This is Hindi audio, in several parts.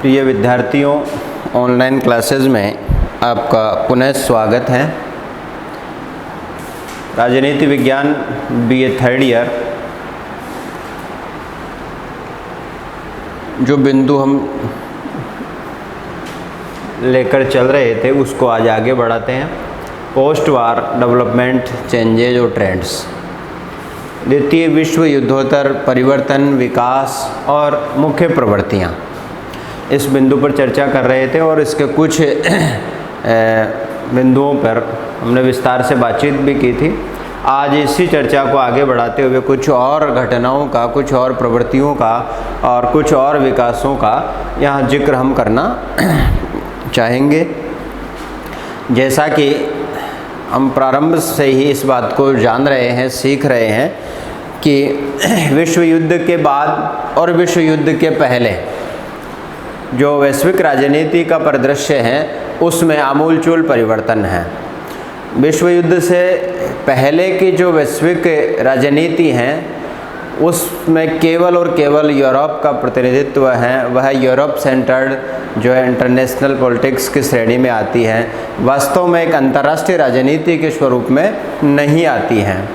प्रिय विद्यार्थियों, ऑनलाइन क्लासेस में आपका पुनः स्वागत है। राजनीति विज्ञान बीए थर्ड ईयर जो बिंदु हम लेकर चल रहे थे उसको आज आगे बढ़ाते हैं। पोस्ट वार डेवलपमेंट चेंजेज और ट्रेंड्स, द्वितीय विश्व युद्धोत्तर परिवर्तन, विकास और मुख्य प्रवृत्तियाँ, इस बिंदु पर चर्चा कर रहे थे और इसके कुछ बिंदुओं पर हमने विस्तार से बातचीत भी की थी। आज इसी चर्चा को आगे बढ़ाते हुए कुछ और घटनाओं का, कुछ और प्रवृत्तियों का और कुछ और विकासों का यहाँ जिक्र हम करना चाहेंगे। जैसा कि हम प्रारंभ से ही इस बात को जान रहे हैं, सीख रहे हैं कि विश्व युद्ध के बाद और विश्व युद्ध के पहले जो वैश्विक राजनीति का परिदृश्य है उसमें आमूलचूल परिवर्तन है। विश्व युद्ध से पहले की जो वैश्विक राजनीति है उसमें केवल और केवल यूरोप का प्रतिनिधित्व है। वह यूरोप सेंटर्ड जो है इंटरनेशनल पॉलिटिक्स की श्रेणी में आती है, वास्तव में एक अंतर्राष्ट्रीय राजनीति के स्वरूप में नहीं आती है।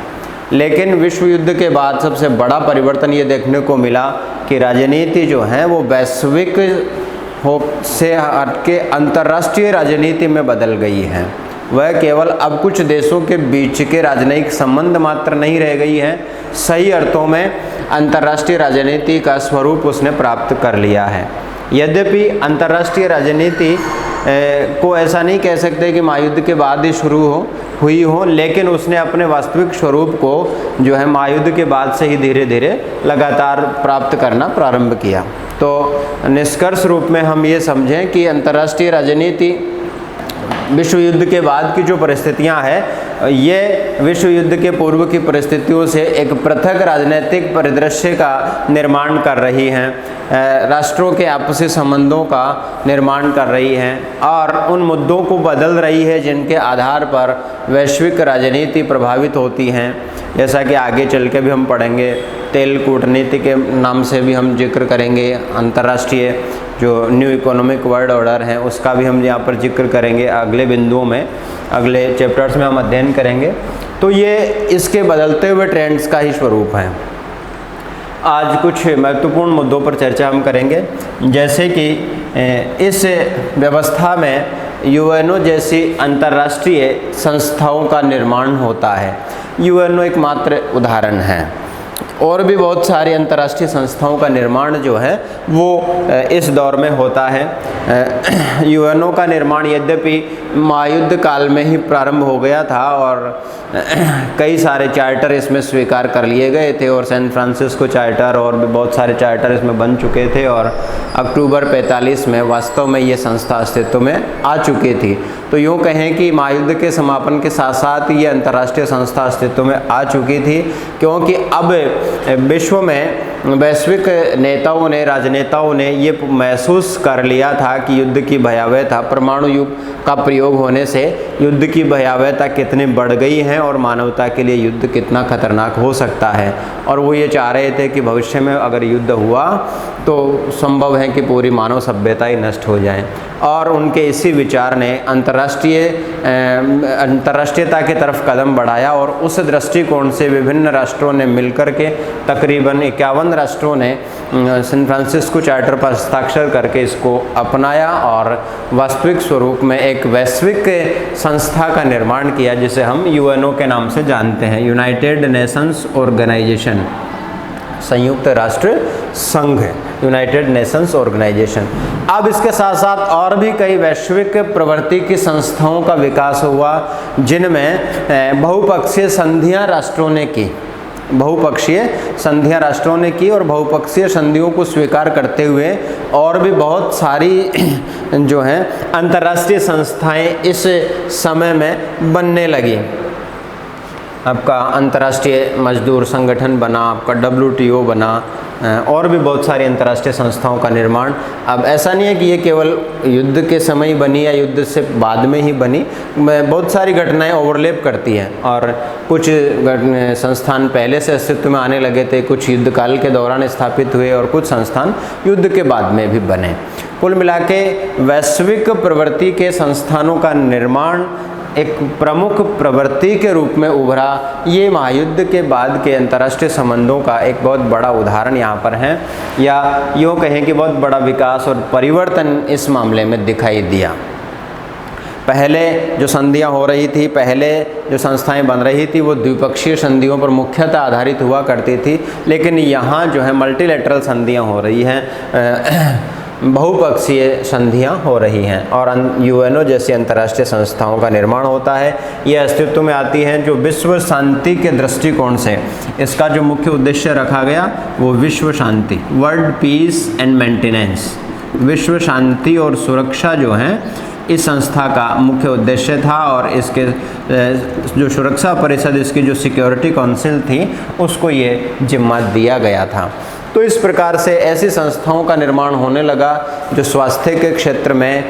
लेकिन विश्व युद्ध के बाद सबसे बड़ा परिवर्तन ये देखने को मिला कि राजनीति जो है वो वैश्विक से हटके अंतर्राष्ट्रीय राजनीति में बदल गई है। वह केवल अब कुछ देशों के बीच के राजनयिक संबंध मात्र नहीं रह गई है, सही अर्थों में अंतर्राष्ट्रीय राजनीति का स्वरूप उसने प्राप्त कर लिया है। यद्यपि अंतर्राष्ट्रीय राजनीति को ऐसा नहीं कह सकते कि महायुद्ध के बाद ही शुरू हुई हो, लेकिन उसने अपने वास्तविक स्वरूप को जो है महायुद्ध के बाद से ही धीरे धीरे लगातार प्राप्त करना प्रारंभ किया। तो निष्कर्ष रूप में हम ये समझें कि अंतर्राष्ट्रीय राजनीति विश्व युद्ध के बाद की जो परिस्थितियां हैं ये विश्व युद्ध के पूर्व की परिस्थितियों से एक पृथक राजनीतिक परिदृश्य का निर्माण कर रही हैं, राष्ट्रों के आपसी संबंधों का निर्माण कर रही हैं और उन मुद्दों को बदल रही है जिनके आधार पर वैश्विक राजनीति प्रभावित होती हैं। जैसा कि आगे चल के भी हम पढ़ेंगे, तेल कूटनीति के नाम से भी हम जिक्र करेंगे। अंतर्राष्ट्रीय जो न्यू इकोनॉमिक वर्ल्ड ऑर्डर है उसका भी हम यहाँ पर जिक्र करेंगे अगले बिंदुओं में, अगले चैप्टर्स में हम अध्ययन करेंगे। तो ये इसके बदलते हुए ट्रेंड्स का ही स्वरूप है। आज कुछ महत्वपूर्ण मुद्दों पर चर्चा हम करेंगे, जैसे कि इस व्यवस्था में यूएनओ जैसी अंतर्राष्ट्रीय संस्थाओं का निर्माण होता है। यूएनओ एकमात्र उदाहरण है, और भी बहुत सारी अंतर्राष्ट्रीय संस्थाओं का निर्माण जो है वो इस दौर में होता है। यूएनओ का निर्माण यद्यपि महायुद्ध काल में ही प्रारंभ हो गया था और कई सारे चार्टर इसमें स्वीकार कर लिए गए थे और सैन फ्रांसिस्को चार्टर और भी बहुत सारे चार्टर इसमें बन चुके थे और अक्टूबर 45 में वास्तव में ये संस्था अस्तित्व में आ चुकी थी। तो यूँ कहें कि महायुद्ध के समापन के साथ साथ ये अंतर्राष्ट्रीय संस्था अस्तित्व में आ चुकी थी, क्योंकि अब विश्व में वैश्विक नेताओं ने, राजनेताओं ने ये महसूस कर लिया था कि युद्ध की भयावहता, परमाणु युग का प्रयोग होने से युद्ध की भयावहता कितनी बढ़ गई है और मानवता के लिए युद्ध कितना खतरनाक हो सकता है। और वो ये चाह रहे थे कि भविष्य में अगर युद्ध हुआ तो संभव है कि पूरी मानव सभ्यता ही नष्ट हो जाए। और उनके इसी विचार ने अंतर्राष्ट्रीयता की तरफ कदम बढ़ाया और उस दृष्टिकोण से विभिन्न राष्ट्रों ने मिलकर के तकरीबन 51 राष्ट्रों ने सैन फ्रांसिस्को चार्टर पर हस्ताक्षर करके इसको अपनाया और वास्तविक स्वरूप में एक वैश्विक संस्था का निर्माण किया, जिसे हम यूएनओ के नाम से जानते हैं, यूनाइटेड नेशंस ऑर्गेनाइजेशन, संयुक्त राष्ट्र संघ, यूनाइटेड नेशंस ऑर्गेनाइजेशन। अब इसके साथ साथ और भी कई वैश्विक प्रवृत्ति की संस्थाओं का विकास हुआ, जिनमें बहुपक्षीय संधियां राष्ट्रों ने की, और बहुपक्षीय संधियों को स्वीकार करते हुए और भी बहुत सारी जो हैं अंतर्राष्ट्रीय संस्थाएं इस समय में बनने लगी। आपका अंतर्राष्ट्रीय मजदूर संगठन बना, आपका WTO बना, और भी बहुत सारी अंतर्राष्ट्रीय संस्थाओं का निर्माण। अब ऐसा नहीं है कि ये केवल युद्ध के समय ही बनी या युद्ध से बाद में ही बनी, बहुत सारी घटनाएं ओवरलैप करती हैं और कुछ संस्थान पहले से अस्तित्व में आने लगे थे, कुछ युद्ध काल के दौरान स्थापित हुए और कुछ संस्थान युद्ध के बाद में भी बने। कुल मिला के वैश्विक प्रवृत्ति के संस्थानों का निर्माण एक प्रमुख प्रवृत्ति के रूप में उभरा। ये महायुद्ध के बाद के अंतर्राष्ट्रीय संबंधों का एक बहुत बड़ा उदाहरण यहाँ पर है, या यूँ कहें कि बहुत बड़ा विकास और परिवर्तन इस मामले में दिखाई दिया। पहले जो संधियाँ हो रही थी, पहले जो संस्थाएं बन रही थी, वो द्विपक्षीय संधियों पर मुख्यतः आधारित हुआ करती थी, लेकिन यहाँ जो है मल्टीलैटरल संधियाँ हो रही हैं, बहुपक्षीय संधियाँ हो रही हैं और यूएनओ जैसी अंतर्राष्ट्रीय संस्थाओं का निर्माण होता है। ये अस्तित्व में आती हैं जो विश्व शांति के दृष्टिकोण से इसका जो मुख्य उद्देश्य रखा गया वो विश्व शांति, वर्ल्ड पीस एंड मेंटेनेंस, विश्व शांति और सुरक्षा जो है इस संस्था का मुख्य उद्देश्य था। और इसके जो सुरक्षा परिषद, इसकी जो सिक्योरिटी काउंसिल थी, उसको ये जिम्मा दिया गया था। तो इस प्रकार से ऐसी संस्थाओं का निर्माण होने लगा जो स्वास्थ्य के क्षेत्र में,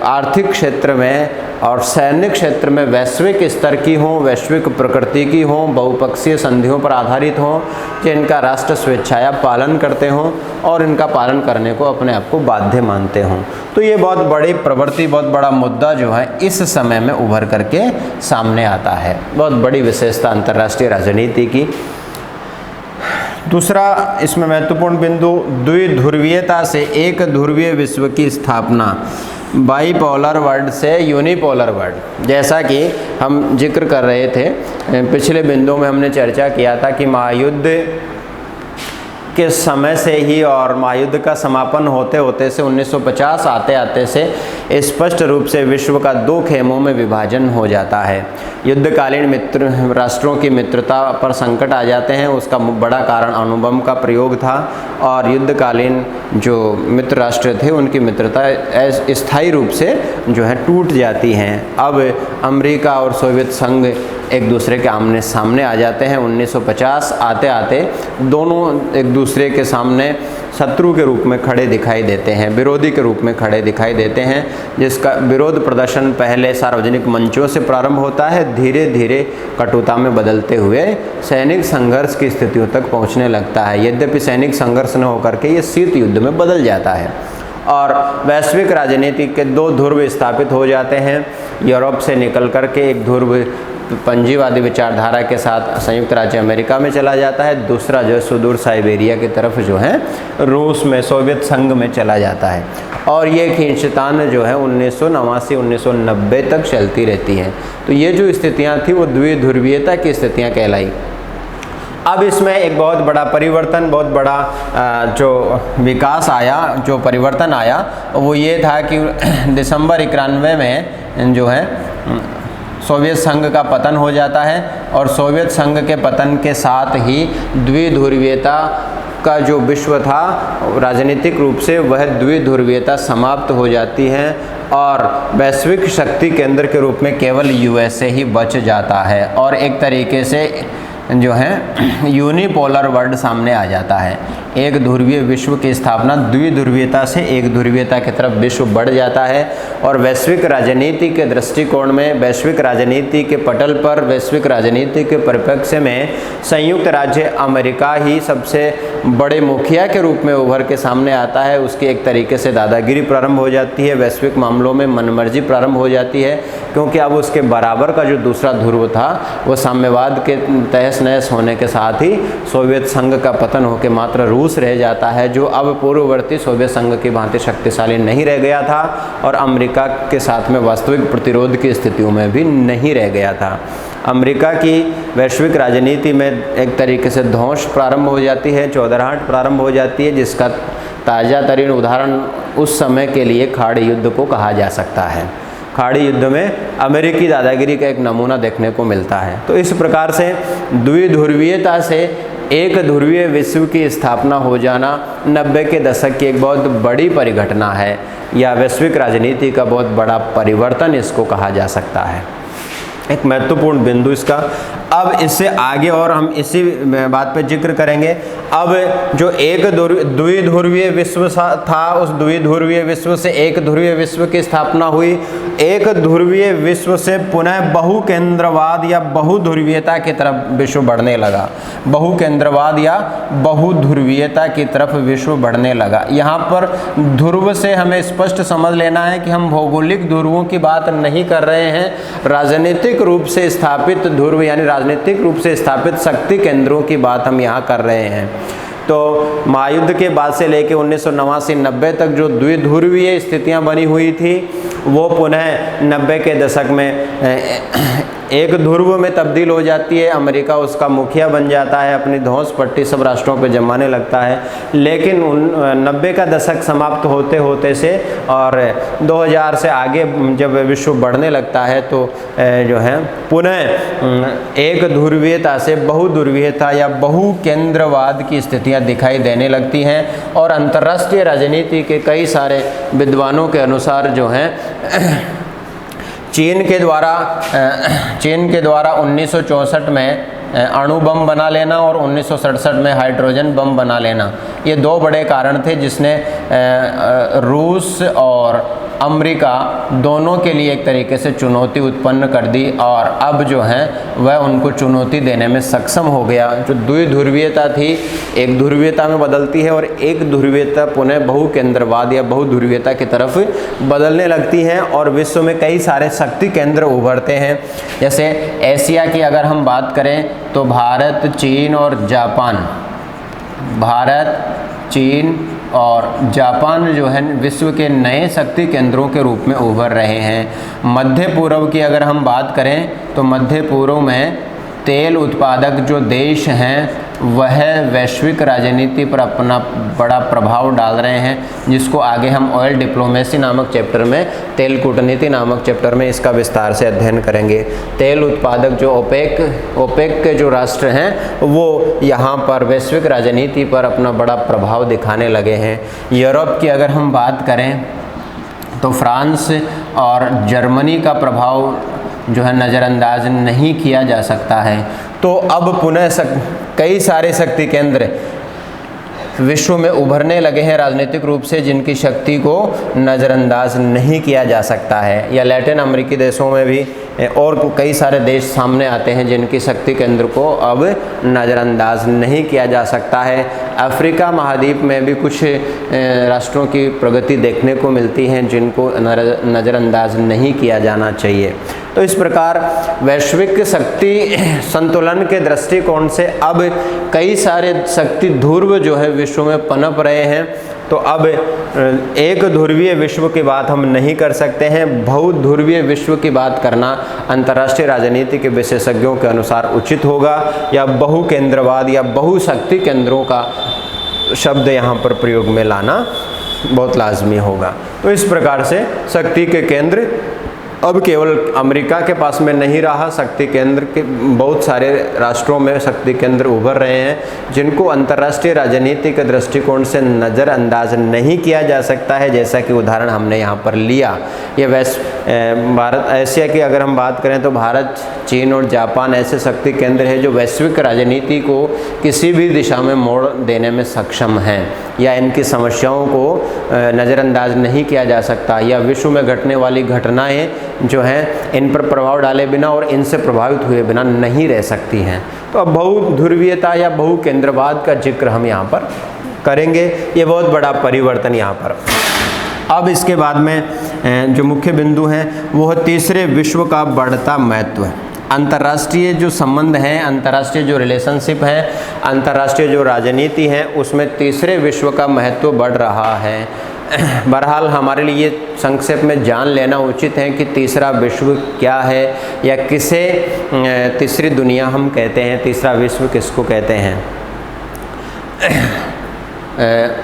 आर्थिक क्षेत्र में और सैन्य क्षेत्र में वैश्विक स्तर की हों, वैश्विक प्रकृति की हों, बहुपक्षीय संधियों पर आधारित हों, जिनका राष्ट्र स्वेच्छाया पालन करते हों और इनका पालन करने को अपने आप को बाध्य मानते हों। तो ये बहुत बड़ी प्रवृत्ति, बहुत बड़ा मुद्दा जो है इस समय में उभर करके सामने आता है, बहुत बड़ी विशेषता अंतर्राष्ट्रीय राजनीति की। दूसरा इसमें महत्वपूर्ण बिंदु, द्विध्रुवीयता से एक ध्रुवीय विश्व की स्थापना, बाईपोलर वर्ल्ड से यूनिपोलर वर्ल्ड। जैसा कि हम जिक्र कर रहे थे, पिछले बिंदु में हमने चर्चा किया था कि महायुद्ध के समय से ही और महायुद्ध का समापन होते होते से 1950 आते आते से स्पष्ट रूप से विश्व का दो खेमों में विभाजन हो जाता है। युद्धकालीन मित्र राष्ट्रों की मित्रता पर संकट आ जाते हैं, उसका बड़ा कारण अणुबम का प्रयोग था, और युद्धकालीन जो मित्र राष्ट्र थे उनकी मित्रता स्थायी रूप से जो है टूट जाती हैं। अब अमेरिका और सोवियत संघ एक दूसरे के आमने सामने आ जाते हैं। 1950 आते आते दोनों एक दूसरे के सामने शत्रु के रूप में खड़े दिखाई देते हैं, विरोधी के रूप में खड़े दिखाई देते हैं, जिसका विरोध प्रदर्शन पहले सार्वजनिक मंचों से प्रारंभ होता है, धीरे धीरे कटुता में बदलते हुए सैनिक संघर्ष की स्थितियों तक पहुंचने लगता है। यद्यपि सैनिक संघर्ष न होकर के ये शीत युद्ध में बदल जाता है और वैश्विक राजनीति के दो ध्रुव स्थापित हो जाते हैं। यूरोप से निकल करके एक ध्रुव पंजीवादी विचारधारा के साथ संयुक्त राज्य अमेरिका में चला जाता है, दूसरा जो है सुदूर साइबेरिया की तरफ जो है रूस में, सोवियत संघ में चला जाता है। और ये खींचतान जो है 1989-1990 तक चलती रहती है। तो ये जो स्थितियाँ थी वो द्विध्रुवीयता की स्थितियाँ कहलाई। अब इसमें एक बहुत बड़ा परिवर्तन, बहुत बड़ा जो विकास आया, जो परिवर्तन आया वो ये था कि दिसंबर 91 में जो है सोवियत संघ का पतन हो जाता है और सोवियत संघ के पतन के साथ ही द्विध्रुवीयता का जो विश्व था राजनीतिक रूप से वह द्विध्रुवीयता समाप्त हो जाती है और वैश्विक शक्ति केंद्र के रूप में केवल यूएसए ही बच जाता है और एक तरीके से जो है यूनिपोलर वर्ल्ड सामने आ जाता है। एक ध्रुवीय विश्व की स्थापना, द्विध्रुवीयता से एक ध्रुवीयता की तरफ विश्व बढ़ जाता है और वैश्विक राजनीति के दृष्टिकोण में, वैश्विक राजनीति के पटल पर, वैश्विक राजनीति के परिप्रेक्ष्य में संयुक्त राज्य अमेरिका ही सबसे बड़े मुखिया के रूप में उभर के सामने आता है। उसकी एक तरीके से दादागिरी प्रारंभ हो जाती है, वैश्विक मामलों में मनमर्जी प्रारंभ हो जाती है, क्योंकि अब उसके बराबर का जो दूसरा ध्रुव था वो साम्यवाद के तहस नहस होने के साथ ही सोवियत संघ का पतन होकर मात्र रूस रह जाता है, जो अब पूर्ववर्ती सोवियत संघ की भांति शक्तिशाली नहीं रह गया था और अमेरिका के साथ में वास्तविक प्रतिरोध की स्थितियों में भी नहीं रह गया था। अमेरिका की वैश्विक राजनीति में एक तरीके से ध्वंस प्रारंभ हो जाती है, चौधराहट प्रारंभ हो जाती है, जिसका ताज़ा तरीन उदाहरण उस समय के लिए खाड़ी युद्ध को कहा जा सकता है। खाड़ी युद्ध में अमेरिकी दादागिरी का एक नमूना देखने को मिलता है। तो इस प्रकार से द्विध्रुवीयता से एक ध्रुवीय विश्व की स्थापना हो जाना 90 के दशक की एक बहुत बड़ी परिघटना है, या वैश्विक राजनीति का बहुत बड़ा परिवर्तन इसको कहा जा सकता है। एक महत्वपूर्ण बिंदु इसका। अब इससे आगे और हम इसी बात पे जिक्र करेंगे। अब जो एक द्विध्रुवीय विश्व था, उस द्विध्रुवीय विश्व से एक ध्रुवीय विश्व की स्थापना हुई। एक ध्रुवीय विश्व से पुनः बहुकेंद्रवाद या बहुध्रुवीयता की तरफ विश्व बढ़ने लगा। बहुकेंद्रवाद या बहुध्रुवीयता की तरफ विश्व बढ़ने लगा। यहाँ पर ध्रुव से हमें स्पष्ट समझ लेना है कि हम भौगोलिक ध्रुवों की बात नहीं कर रहे हैं, राजनीतिक रूप से स्थापित ध्रुव यानी राजनीतिक रूप से स्थापित शक्ति केंद्रों की बात हम यहाँ कर रहे हैं। तो महायुद्ध के बाद से लेकर 1989-90 तक जो द्विध्रुवीय स्थितियां बनी हुई थी, वो पुनः 90 के दशक में एक ध्रुव में तब्दील हो जाती है। अमेरिका उसका मुखिया बन जाता है, अपनी धौंस पट्टी सब राष्ट्रों पे जमाने लगता है। लेकिन 90 का दशक समाप्त होते होते से और 2000 से आगे जब विश्व बढ़ने लगता है तो जो है पुनः एक ध्रुवीयता से बहुध्रुवीयता या बहुकेंद्रवाद की स्थितियां दिखाई देने लगती हैं। और अंतर्राष्ट्रीय राजनीति के कई सारे विद्वानों के अनुसार जो हैं चीन के द्वारा 1964 में अणु बम बना लेना और 1967 में हाइड्रोजन बम बना लेना, ये दो बड़े कारण थे जिसने रूस और अमेरिका दोनों के लिए एक तरीके से चुनौती उत्पन्न कर दी। और अब जो है वह उनको चुनौती देने में सक्षम हो गया। जो द्विध्रुवीयता थी एक ध्रुवीयता में बदलती है और एक ध्रुवीयता पुनः बहुकेंद्रवाद या बहुध्रुवीयता की तरफ बदलने लगती है और विश्व में कई सारे शक्ति केंद्र उभरते हैं। जैसे एशिया की अगर हम बात करें तो भारत, चीन और जापान, भारत, चीन और जापान जो है विश्व के नए शक्ति केंद्रों के रूप में उभर रहे हैं। मध्य पूर्व की अगर हम बात करें तो मध्य पूर्व में तेल उत्पादक जो देश हैं वह वैश्विक राजनीति पर अपना बड़ा प्रभाव डाल रहे हैं, जिसको आगे हम ऑयल डिप्लोमेसी नामक चैप्टर में, तेल कूटनीति नामक चैप्टर में इसका विस्तार से अध्ययन करेंगे। तेल उत्पादक जो ओपेक के जो राष्ट्र हैं वो यहाँ पर वैश्विक राजनीति पर अपना बड़ा प्रभाव दिखाने लगे हैं। यूरोप की अगर हम बात करें तो फ्रांस और जर्मनी का प्रभाव जो है नज़रअंदाज नहीं किया जा सकता है। तो अब पुनः कई सारे शक्ति केंद्र विश्व में उभरने लगे हैं राजनीतिक रूप से, जिनकी शक्ति को नज़रअंदाज नहीं किया जा सकता है। या लैटिन अमेरिकी देशों में भी और कई सारे देश सामने आते हैं जिनकी शक्ति केंद्र को अब नज़रअंदाज नहीं किया जा सकता है। अफ्रीका महाद्वीप में भी कुछ राष्ट्रों की प्रगति देखने को मिलती है जिनको नज़रअंदाज नहीं किया जाना चाहिए। तो इस प्रकार वैश्विक शक्ति संतुलन के दृष्टिकोण से अब कई सारे शक्ति ध्रुव जो है विश्व में पनप रहे हैं। तो अब एक ध्रुवीय विश्व की बात हम नहीं कर सकते हैं, बहुध्रुवीय विश्व की बात करना अंतर्राष्ट्रीय राजनीति के विशेषज्ञों के अनुसार उचित होगा, या बहुकेंद्रवाद या बहुशक्ति केंद्रों का शब्द यहाँ पर प्रयोग में लाना बहुत लाजमी होगा। तो इस प्रकार से शक्ति के केंद्र अब केवल अमेरिका के पास में नहीं रहा, शक्ति केंद्र के बहुत सारे राष्ट्रों में शक्ति केंद्र उभर रहे हैं जिनको अंतर्राष्ट्रीय राजनीति के दृष्टिकोण से नज़रअंदाज नहीं किया जा सकता है, जैसा कि उदाहरण हमने यहाँ पर लिया। ये भारत एशिया की अगर हम बात करें तो भारत, चीन और जापान ऐसे शक्ति केंद्र हैं जो वैश्विक राजनीति को किसी भी दिशा में मोड़ देने में सक्षम हैं, या इनकी समस्याओं को नज़रअंदाज नहीं किया जा सकता, या विश्व में घटने वाली घटनाएं जो हैं इन पर प्रभाव डाले बिना और इनसे प्रभावित हुए बिना नहीं रह सकती हैं। तो अब बहुध्रुवीयता या बहुकेंद्रवाद का जिक्र हम यहाँ पर करेंगे। ये बहुत बड़ा परिवर्तन यहाँ पर। अब इसके बाद में जो मुख्य बिंदु हैं वो है तीसरे विश्व का बढ़ता महत्व। अंतर्राष्ट्रीय जो संबंध हैं, अंतर्राष्ट्रीय जो रिलेशनशिप है, अंतर्राष्ट्रीय जो राजनीति है, उसमें तीसरे विश्व का महत्व बढ़ रहा है। बहरहाल हमारे लिए संक्षेप में जान लेना उचित है कि तीसरा विश्व क्या है, या किसे तीसरी दुनिया हम कहते हैं, तीसरा विश्व किसको कहते हैं।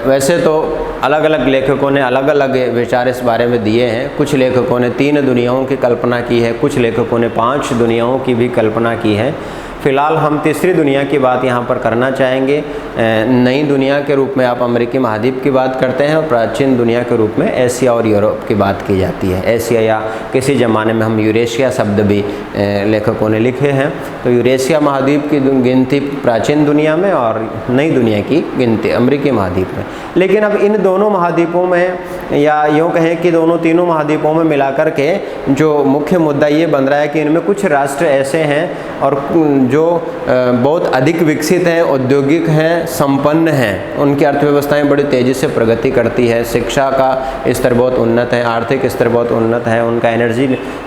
वैसे तो अलग अलग लेखकों ने अलग अलग विचार इस बारे में दिए हैं। कुछ लेखकों ने 3 दुनियाओं की कल्पना की है, कुछ लेखकों ने 5 दुनियाओं की भी कल्पना की है। फ़िलहाल हम तीसरी दुनिया की बात यहाँ पर करना चाहेंगे। नई दुनिया के रूप में आप अमेरिकी महाद्वीप की बात करते हैं और प्राचीन दुनिया के रूप में एशिया और यूरोप की बात की जाती है। एशिया या किसी ज़माने में हम यूरेशिया शब्द भी लेखकों ने लिखे हैं। तो यूरेशिया महाद्वीप की गिनती प्राचीन दुनिया में और नई दुनिया की गिनती अमेरिकी महाद्वीप में। लेकिन अब इन दोनों महाद्वीपों में, या यूँ कहें कि तीनों महाद्वीपों में मिलाकर के जो मुख्य मुद्दा ये बन रहा है कि इनमें कुछ राष्ट्र ऐसे हैं और जो बहुत अधिक विकसित हैं, औद्योगिक हैं, संपन्न हैं, उनकी अर्थव्यवस्थाएं बड़ी तेज़ी से प्रगति करती है, शिक्षा का स्तर बहुत उन्नत है, आर्थिक स्तर बहुत उन्नत है, उनका एनर्जी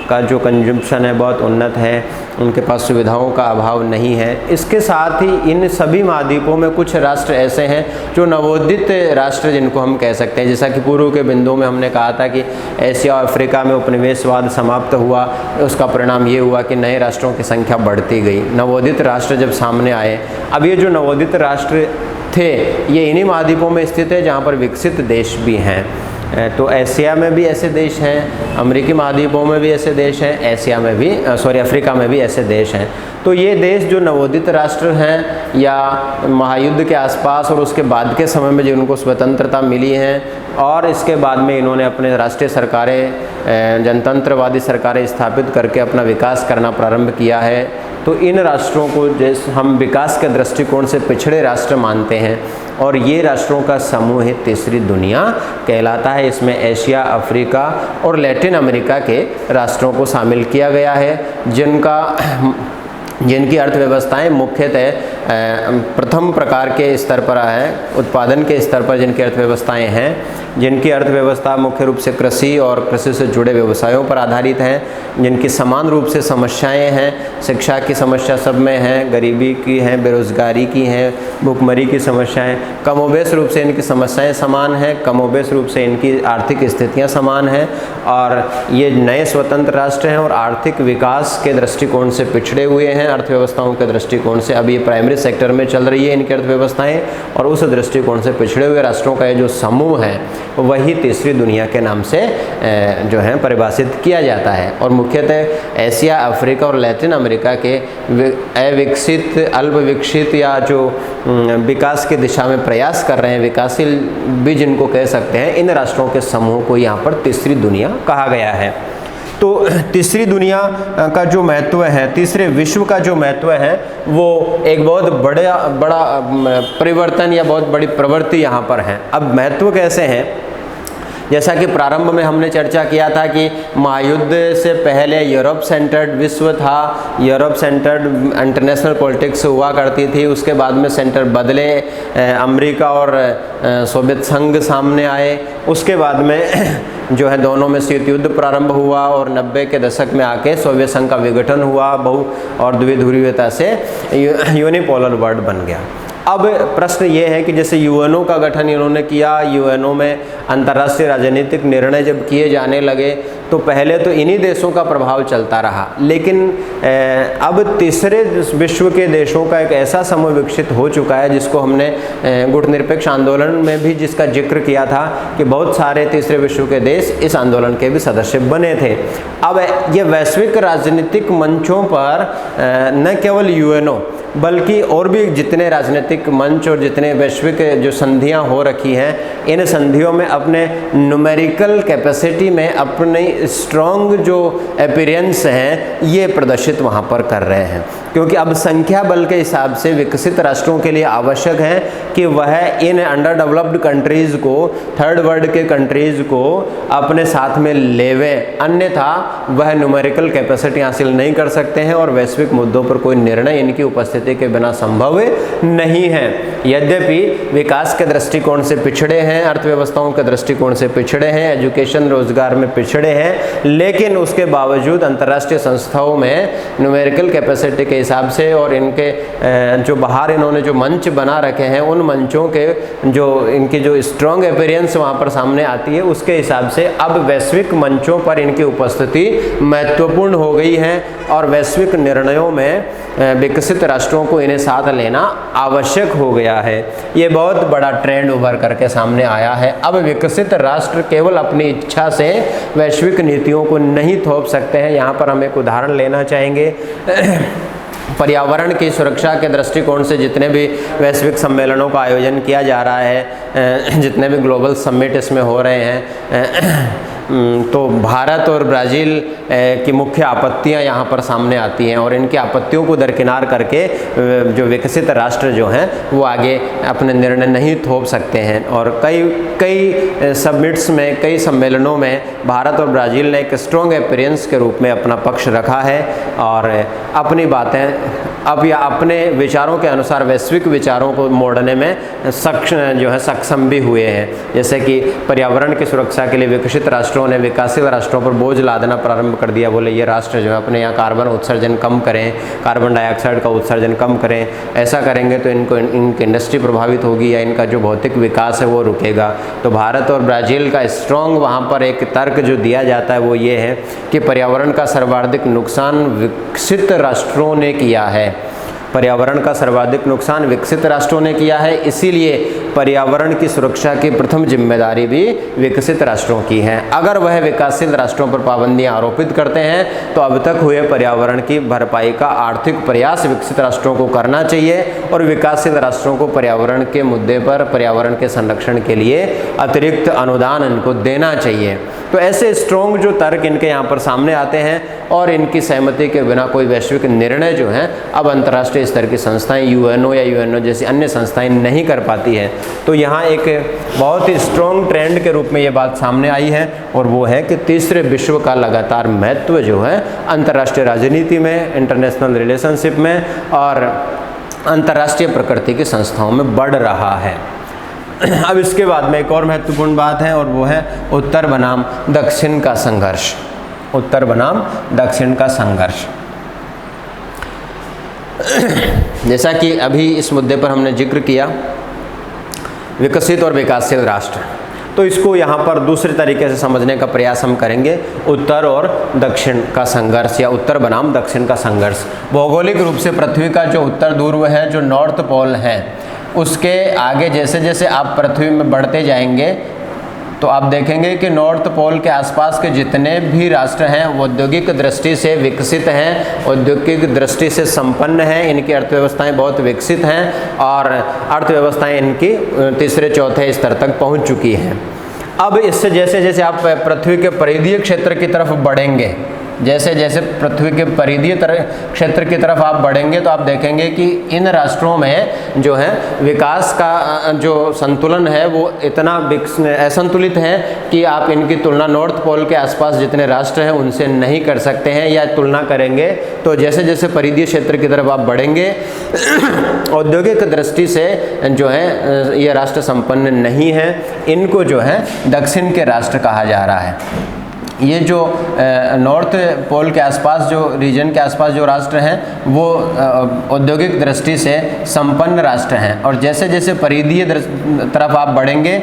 का जो कंजम्पशन है बहुत उन्नत है, उनके पास सुविधाओं का अभाव नहीं है। इसके साथ ही इन सभी महाद्वीपों में कुछ राष्ट्र ऐसे हैं जो नवोदित राष्ट्र जिनको हम कह सकते हैं, जैसा कि पूर्व के बिंदु में हमने कहा था कि एशिया और अफ्रीका में उपनिवेशवाद समाप्त हुआ, उसका परिणाम ये हुआ कि नए राष्ट्रों की संख्या बढ़ती गई, नवोदित राष्ट्र जब सामने आए। अब ये जो नवोदित राष्ट्र थे ये इन्हीं महाद्वीपों में स्थित है जहाँ पर विकसित देश भी हैं। तो एशिया में भी ऐसे देश हैं, अमेरिकी महाद्वीपों में भी ऐसे देश हैं, एशिया में भी अफ्रीका में भी ऐसे देश हैं। तो ये देश जो नवोदित राष्ट्र हैं या महायुद्ध के आसपास और उसके बाद के समय में जिनको स्वतंत्रता मिली है और इसके बाद में इन्होंने अपने राष्ट्रीय सरकारें, जनतंत्रवादी सरकारें स्थापित करके अपना विकास करना प्रारंभ किया है, तो इन राष्ट्रों को जैसे हम विकास के दृष्टिकोण से पिछड़े राष्ट्र मानते हैं और ये राष्ट्रों का समूह है तीसरी दुनिया कहलाता है। इसमें एशिया, अफ्रीका और लैटिन अमेरिका के राष्ट्रों को शामिल किया गया है, जिनकी अर्थव्यवस्थाएं मुख्यतः प्रथम प्रकार के स्तर पर है, उत्पादन के स्तर पर जिनकी अर्थव्यवस्थाएं हैं, जिनकी अर्थव्यवस्था मुख्य रूप से कृषि और कृषि से जुड़े व्यवसायों पर आधारित हैं, जिनकी समान रूप से समस्याएं हैं, शिक्षा की समस्या सब में है, गरीबी की है, बेरोजगारी की है, भुखमरी की समस्याएं, कमोबेश रूप से इनकी समस्याएं समान हैं, कमोबेश रूप से इनकी आर्थिक स्थितियां समान हैं और ये नए स्वतंत्र राष्ट्र हैं और आर्थिक विकास के दृष्टिकोण से पिछड़े हुए हैं। अर्थव्यवस्थाओं के दृष्टिकोण से अब ये प्राइमरी सेक्टर में चल रही है इनकी अर्थव्यवस्थाएं और उस दृष्टिकोण से पिछड़े हुए राष्ट्रों का ये जो समूह है वही तीसरी दुनिया के नाम से जो है परिभाषित किया जाता है। और मुख्यतः एशिया, अफ्रीका और लैटिन अमेरिका के अविकसित, अल्प विकसित या जो विकास की दिशा में प्रयास कर रहे हैं, विकासशील भी जिनको कह सकते हैं, इन राष्ट्रों के समूह को यहाँ पर तीसरी दुनिया कहा गया है। तो तीसरी दुनिया का जो महत्व है, तीसरे विश्व का जो महत्व है वो एक बहुत बड़ा परिवर्तन या बहुत बड़ी प्रवृत्ति यहाँ पर है। अब महत्व कैसे है, जैसा कि प्रारंभ में हमने चर्चा किया था कि महायुद्ध से पहले यूरोप सेंटर्ड विश्व था, यूरोप सेंटर्ड इंटरनेशनल पॉलिटिक्स हुआ करती थी, उसके बाद में सेंटर बदले, अमेरिका और सोवियत संघ सामने आए, उसके बाद में जो है दोनों में शीत युद्ध प्रारंभ हुआ और 90 के दशक में आके सोवियत संघ का विघटन हुआ और द्विध्रुवीयता से यूनिपोलर वर्ल्ड बन गया। अब प्रश्न ये है कि जैसे यूएनओ का गठन इन्होंने किया, यूएनओ में अंतर्राष्ट्रीय राजनीतिक निर्णय जब किए जाने लगे तो पहले तो इन्हीं देशों का प्रभाव चलता रहा, लेकिन अब तीसरे विश्व के देशों का एक ऐसा समूह विकसित हो चुका है जिसको हमने गुटनिरपेक्ष आंदोलन में भी जिसका जिक्र किया था कि बहुत सारे तीसरे विश्व के देश इस आंदोलन के भी सदस्य बने थे। अब ये वैश्विक राजनीतिक मंचों पर न केवल यूएनओ बल्कि और भी जितने राजनीतिक मंच और जितने वैश्विक जो संधियां हो रखी हैं, इन संधियों में अपने न्यूमेरिकल कैपेसिटी में अपनी स्ट्रॉन्ग जो अपीयरेंस हैं ये प्रदर्शित वहाँ पर कर रहे हैं, क्योंकि अब संख्या बल के हिसाब से विकसित राष्ट्रों के लिए आवश्यक है कि वह इन अंडर डेवलप्ड कंट्रीज़ को, थर्ड वर्ल्ड के कंट्रीज़ को अपने साथ में लेवे, अन्यथा वह न्यूमेरिकल कैपेसिटी हासिल नहीं कर सकते हैं और वैश्विक मुद्दों पर कोई निर्णय इनकी उपस्थिति के बिना संभव नहीं है। यद्यपि विकास के दृष्टिकोण से पिछड़े हैं, अर्थव्यवस्थाओं के दृष्टिकोण से पिछड़े हैं, एजुकेशन रोजगार में पिछड़े हैं, लेकिन उसके बावजूद अंतर्राष्ट्रीय संस्थाओं में न्यूमेरिकल कैपेसिटी के हिसाब से और इनके जो बाहर इन्होंने जो मंच बना रखे हैं उन मंचों के जो इनकी जो स्ट्रॉन्ग अपीयरेंस वहाँ पर सामने आती है उसके हिसाब से अब वैश्विक मंचों पर इनकी उपस्थिति महत्वपूर्ण हो गई है और वैश्विक निर्णयों में विकसित राष्ट्रों को इन्हें साथ लेना आवश्यक हो गया है। ये बहुत बड़ा ट्रेंड उभर करके सामने आया है। अब विकसित राष्ट्र केवल अपनी इच्छा से वैश्विक नीतियों को नहीं थोप सकते हैं। यहाँ पर हम एक उदाहरण लेना चाहेंगे। पर्यावरण की सुरक्षा के दृष्टिकोण से जितने भी वैश्विक सम्मेलनों का आयोजन किया जा रहा है, जितने भी ग्लोबल समिट इसमें हो रहे हैं, तो भारत और ब्राज़ील की मुख्य आपत्तियां यहाँ पर सामने आती हैं और इनकी आपत्तियों को दरकिनार करके जो विकसित राष्ट्र जो हैं वो आगे अपने निर्णय नहीं थोप सकते हैं। और कई समिट्स में, कई सम्मेलनों में भारत और ब्राज़ील ने एक स्ट्रॉन्ग अपीयरेंस के रूप में अपना पक्ष रखा है और अपनी बातें अब या अपने विचारों के अनुसार वैश्विक विचारों को मोड़ने में सक्षम भी हुए हैं। जैसे कि पर्यावरण की सुरक्षा के लिए विकसित राष्ट्रों ने विकासशील राष्ट्रों पर बोझ लादना प्रारंभ कर दिया। बोले ये राष्ट्र जो है अपने यहाँ कार्बन उत्सर्जन कम करें, कार्बन डाइऑक्साइड का उत्सर्जन कम करें, ऐसा करेंगे तो इनकी इंडस्ट्री प्रभावित होगी या इनका जो भौतिक विकास है वो रुकेगा। तो भारत और ब्राज़ील का स्ट्रॉन्ग वहाँ पर एक तर्क जो दिया जाता है वो ये है कि पर्यावरण का सर्वाधिक नुकसान विकसित राष्ट्रों ने किया है। पर्यावरण का सर्वाधिक नुकसान विकसित राष्ट्रों ने किया है, इसीलिए पर्यावरण की सुरक्षा की प्रथम जिम्मेदारी भी विकसित राष्ट्रों की है। अगर वह विकासशील राष्ट्रों पर पाबंदियां आरोपित करते हैं तो अब तक हुए पर्यावरण की भरपाई का आर्थिक प्रयास विकसित राष्ट्रों को करना चाहिए और विकासशील राष्ट्रों को पर्यावरण के मुद्दे पर पर्यावरण के संरक्षण के लिए अतिरिक्त अनुदान इनको देना चाहिए। तो ऐसे स्ट्रॉन्ग जो तर्क इनके यहाँ पर सामने आते हैं और इनकी सहमति के बिना कोई वैश्विक निर्णय जो है अब अंतर्राष्ट्रीय स्तर की संस्थाएं यूएनओ या यूएनओ जैसी अन्य संस्थाएं नहीं कर पाती है। तो यहाँ एक बहुत ही स्ट्रॉन्ग ट्रेंड के रूप में ये बात सामने आई है और वो है कि तीसरे विश्व का लगातार महत्व जो है अंतर्राष्ट्रीय राजनीति में, इंटरनेशनल रिलेशनशिप में और अंतर्राष्ट्रीय प्रकृति की संस्थाओं में बढ़ रहा है। अब इसके बाद में एक और महत्वपूर्ण बात है और वो है उत्तर बनाम दक्षिण का संघर्ष। उत्तर बनाम दक्षिण का संघर्ष। जैसा कि अभी इस मुद्दे पर हमने जिक्र किया विकसित और विकासशील राष्ट्र, तो इसको यहाँ पर दूसरे तरीके से समझने का प्रयास हम करेंगे, उत्तर और दक्षिण का संघर्ष या उत्तर बनाम दक्षिण का संघर्ष। भौगोलिक रूप से पृथ्वी का जो उत्तर ध्रुव है, जो नॉर्थ पोल है, उसके आगे जैसे जैसे आप पृथ्वी में बढ़ते जाएंगे तो आप देखेंगे कि नॉर्थ पोल के आसपास के जितने भी राष्ट्र हैं वो औद्योगिक दृष्टि से विकसित हैं, औद्योगिक दृष्टि से संपन्न हैं, इनकी अर्थव्यवस्थाएं बहुत विकसित हैं और अर्थव्यवस्थाएं इनकी तीसरे चौथे स्तर तक पहुंच चुकी हैं। अब इससे जैसे जैसे आप पृथ्वी के परिधीय क्षेत्र की तरफ बढ़ेंगे, जैसे जैसे पृथ्वी के परिधीय क्षेत्र की तरफ आप बढ़ेंगे तो आप देखेंगे कि इन राष्ट्रों में जो है विकास का जो संतुलन है वो इतना असंतुलित है कि आप इनकी तुलना नॉर्थ पोल के आसपास जितने राष्ट्र हैं उनसे नहीं कर सकते हैं, या तुलना करेंगे तो जैसे जैसे परिधीय क्षेत्र की तरफ आप बढ़ेंगे औद्योगिक दृष्टि से जो है ये राष्ट्र संपन्न नहीं है, इनको जो है दक्षिण के राष्ट्र कहा जा रहा है। ये जो नॉर्थ पोल के आसपास जो रीजन के आसपास जो राष्ट्र हैं वो औद्योगिक दृष्टि से संपन्न राष्ट्र हैं और जैसे जैसे परिधीय तरफ आप बढ़ेंगे,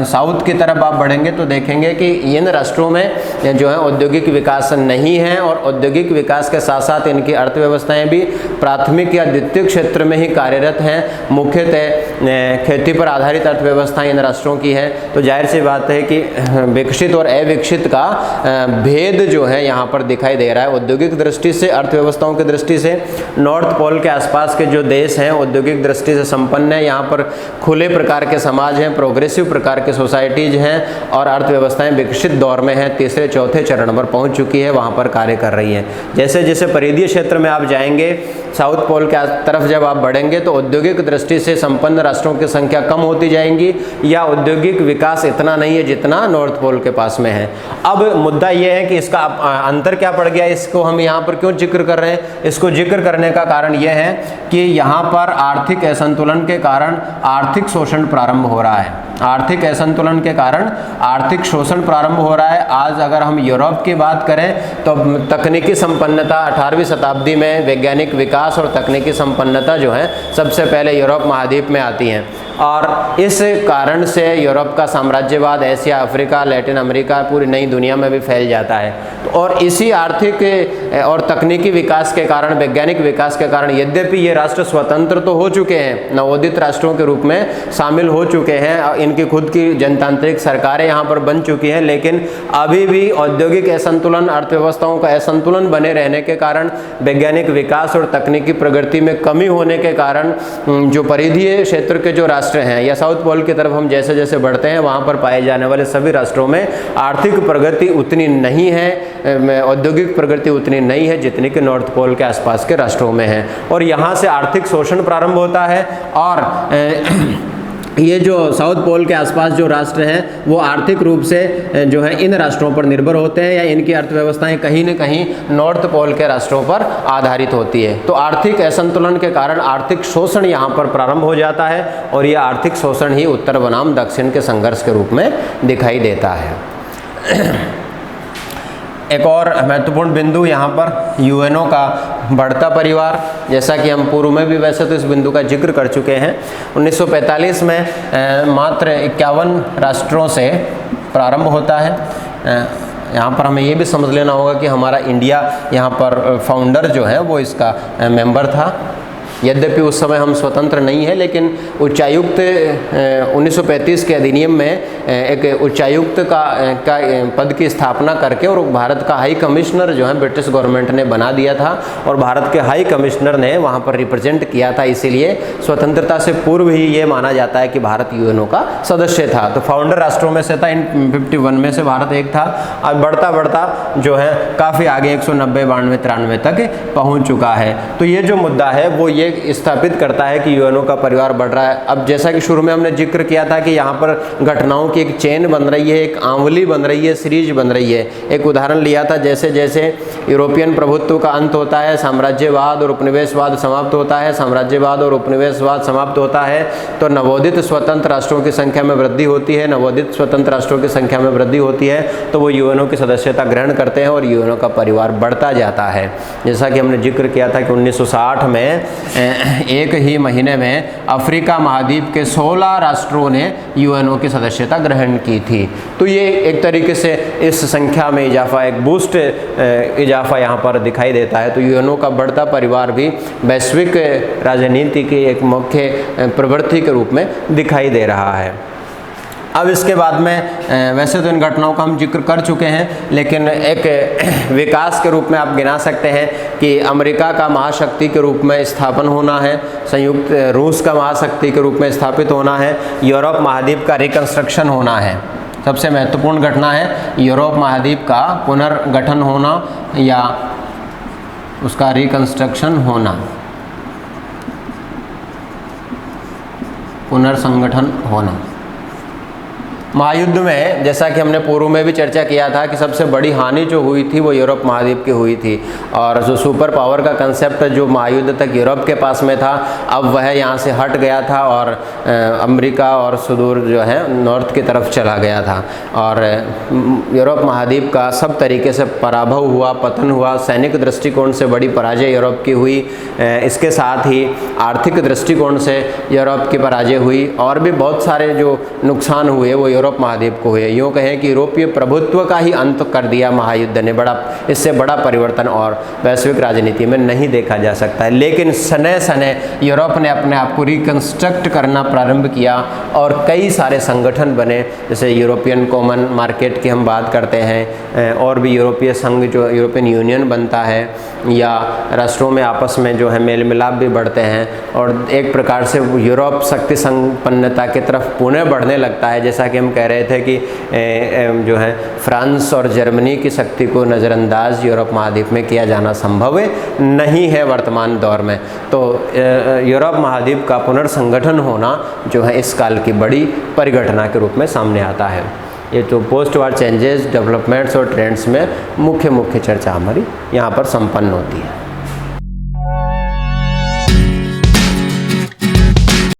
साउथ की तरफ आप बढ़ेंगे तो देखेंगे कि इन राष्ट्रों में जो है औद्योगिक विकास नहीं है और औद्योगिक विकास के साथ साथ इनकी अर्थव्यवस्थाएं भी प्राथमिक या द्वितीय क्षेत्र में ही कार्यरत हैं। मुख्यतः खेती पर आधारित अर्थव्यवस्था इन राष्ट्रों की है। तो जाहिर सी बात है कि विकसित और अविकसित का भेद जो है यहाँ पर दिखाई दे रहा है औद्योगिक दृष्टि से, अर्थव्यवस्थाओं की दृष्टि से। नॉर्थ पोल के आसपास के जो देश हैं औद्योगिक दृष्टि से संपन्न है, यहाँ पर खुले प्रकार के समाज हैं, प्रोग्रेसिव प्रकार के सोसाइटीज हैं और अर्थव्यवस्थाएं विकसित दौर में हैं, तीसरे चौथे चरण पर पहुँच चुकी है, वहाँ पर कार्य कर रही हैं। जैसे जैसे परिधीय क्षेत्र में आप जाएंगे, साउथ पोल के तरफ जब आप बढ़ेंगे तो औद्योगिक दृष्टि से संपन्न राष्ट्रों की संख्या कम होती जाएंगी या औद्योगिक विकास इतना नहीं है जितना नॉर्थ पोल के पास में है। अब मुद्दा यह है कि इसका अंतर क्या पड़ गया, इसको हम यहाँ पर क्यों जिक्र कर रहे हैं। इसको जिक्र करने का कारण यह है कि यहाँ पर आर्थिक असंतुलन के कारण आर्थिक शोषण प्रारंभ हो रहा है। आर्थिक असंतुलन के कारण आर्थिक शोषण प्रारंभ हो रहा है। आज अगर हम यूरोप की बात करें तो तकनीकी संपन्नता 18वीं शताब्दी में वैज्ञानिक विकास और तकनीकी संपन्नता जो है सबसे पहले यूरोप महाद्वीप में आती हैं और इस कारण से यूरोप का साम्राज्यवाद एशिया, अफ्रीका, लैटिन अमेरिका, पूरी नई दुनिया में भी फैल जाता है। और इसी आर्थिक और तकनीकी विकास के कारण, वैज्ञानिक विकास के कारण, यद्यपि ये राष्ट्र स्वतंत्र तो हो चुके हैं, नवोदित राष्ट्रों के रूप में शामिल हो चुके हैं, इनकी खुद की जनतांत्रिक सरकारें यहाँ पर बन चुकी हैं, लेकिन अभी भी औद्योगिक असंतुलन, अर्थव्यवस्थाओं का असंतुलन बने रहने के कारण, वैज्ञानिक विकास और तकनीकी प्रगति में कमी होने के कारण जो परिधीय क्षेत्र के जो राष्ट्र हैं या साउथ पोल की तरफ हम जैसे जैसे बढ़ते हैं, वहाँ पर पाए जाने वाले सभी राष्ट्रों में आर्थिक प्रगति उतनी नहीं है, औद्योगिक प्रगति उतनी नहीं है जितनी कि नॉर्थ पोल के आसपास के राष्ट्रों में है। और यहाँ से आर्थिक शोषण प्रारंभ होता है और ये जो साउथ पोल के आसपास जो राष्ट्र हैं वो आर्थिक रूप से जो है इन राष्ट्रों पर निर्भर होते हैं या इनकी अर्थव्यवस्थाएं कहीं न कहीं नॉर्थ पोल के राष्ट्रों पर आधारित होती है। तो आर्थिक असंतुलन के कारण आर्थिक शोषण यहाँ पर प्रारंभ हो जाता है और ये आर्थिक शोषण ही उत्तर बनाम दक्षिण के संघर्ष के रूप में दिखाई देता है। एक और महत्वपूर्ण बिंदु यहाँ पर यूएनओ का बढ़ता परिवार, जैसा कि हम पूर्व में भी वैसे तो इस बिंदु का जिक्र कर चुके हैं। 1945 में मात्र 51 राष्ट्रों से प्रारंभ होता है। यहाँ पर हमें ये भी समझ लेना होगा कि हमारा इंडिया यहाँ पर फाउंडर जो है वो इसका मेंबर था। यद्यपि उस समय हम स्वतंत्र नहीं है, लेकिन उच्चायुक्त 1935 के अधिनियम में एक उच्चायुक्त का पद की स्थापना करके और भारत का हाई कमिश्नर जो है ब्रिटिश गवर्नमेंट ने बना दिया था और भारत के हाई कमिश्नर ने वहाँ पर रिप्रेजेंट किया था। इसीलिए स्वतंत्रता से पूर्व ही ये माना जाता है कि भारत यूएनओ का सदस्य था। तो फाउंडर राष्ट्रों में से था, इन 51 में से भारत एक था। अब बढ़ता बढ़ता जो है काफ़ी आगे 190, 92, 93 तक पहुँच चुका है। तो ये जो मुद्दा है वो ये स्थापित करता है कि यूएनओ का परिवार बढ़ रहा है। अब जैसा कि शुरू में हमने जिक्र किया था कि यहाँ पर घटनाओं की एक चेन बन रही है, एक आंवली बन रही है, सीरीज बन रही है। एक उदाहरण लिया था, जैसे जैसे यूरोपियन प्रभुत्व का अंत होता है, साम्राज्यवाद और उपनिवेशवाद समाप्त होता है, साम्राज्यवाद और उपनिवेशवाद समाप्त होता है, तो नवोदित स्वतंत्र राष्ट्रों की संख्या में वृद्धि होती है। नवोदित स्वतंत्र राष्ट्रों की संख्या में वृद्धि होती है तो वो यूएनओ की सदस्यता ग्रहण करते हैं और यूएनओ का परिवार बढ़ता जाता है। जैसा कि हमने जिक्र किया था कि 1960 में एक ही महीने में अफ्रीका महाद्वीप के 16 राष्ट्रों ने यूएनओ की सदस्यता ग्रहण की थी। तो ये एक तरीके से इस संख्या में इजाफा, एक बूस्ट इजाफा यहाँ पर दिखाई देता है। तो यूएनओ का बढ़ता परिवार भी वैश्विक राजनीति की एक मुख्य प्रवृत्ति के रूप में दिखाई दे रहा है। अब इसके बाद में वैसे तो इन घटनाओं का हम जिक्र कर चुके हैं, लेकिन एक विकास के रूप में आप गिना सकते हैं कि अमेरिका का महाशक्ति के रूप में स्थापन होना है, संयुक्त रूस का महाशक्ति के रूप में स्थापित होना है, यूरोप महाद्वीप का रिकंस्ट्रक्शन होना है। सबसे महत्वपूर्ण घटना है यूरोप महाद्वीप का पुनर्गठन होना या उसका रिकंस्ट्रक्शन होना, पुनर्संगठन होना। महायुद्ध में जैसा कि हमने पूर्व में भी चर्चा किया था कि सबसे बड़ी हानि जो हुई थी वो यूरोप महाद्वीप की हुई थी और जो सुपर पावर का कंसेप्ट जो महायुद्ध तक यूरोप के पास में था, अब वह यहाँ से हट गया था और अमेरिका और सुदूर जो है नॉर्थ की तरफ चला गया था और यूरोप महाद्वीप का सब तरीके से पराभव हुआ, पतन हुआ। सैनिक दृष्टिकोण से बड़ी पराजय यूरोप की हुई, इसके साथ ही आर्थिक दृष्टिकोण से यूरोप की पराजय हुई और भी बहुत सारे जो नुकसान हुए वो यूरोप महाद्वीप को हुए। यूँ कहें कि यूरोपीय प्रभुत्व का ही अंत कर दिया महायुद्ध ने। इससे बड़ा परिवर्तन और वैश्विक राजनीति में नहीं देखा जा सकता है। लेकिन सने सने यूरोप ने अपने आप को रिकंस्ट्रक्ट करना प्रारंभ किया और कई सारे संगठन बने, जैसे यूरोपियन कॉमन मार्केट की हम बात करते हैं और भी यूरोपीय संघ जो यूरोपियन यूनियन बनता है या राष्ट्रों में आपस में जो है मेल मिलाप भी बढ़ते हैं और एक प्रकार से यूरोप शक्ति संपन्नता की तरफ पुनः बढ़ने लगता है। जैसा कि हम कह रहे थे कि जो है फ्रांस और जर्मनी की शक्ति को नज़रअंदाज यूरोप महाद्वीप में किया जाना संभव नहीं है वर्तमान दौर में। तो यूरोप महाद्वीप का पुनर्संगठन होना जो है इस काल की बड़ी परिघटना के रूप में सामने आता है। ये तो पोस्ट वार चेंजेस, डेवलपमेंट्स और ट्रेंड्स में मुख्य चर्चा हमारी यहाँ पर संपन्न होती है।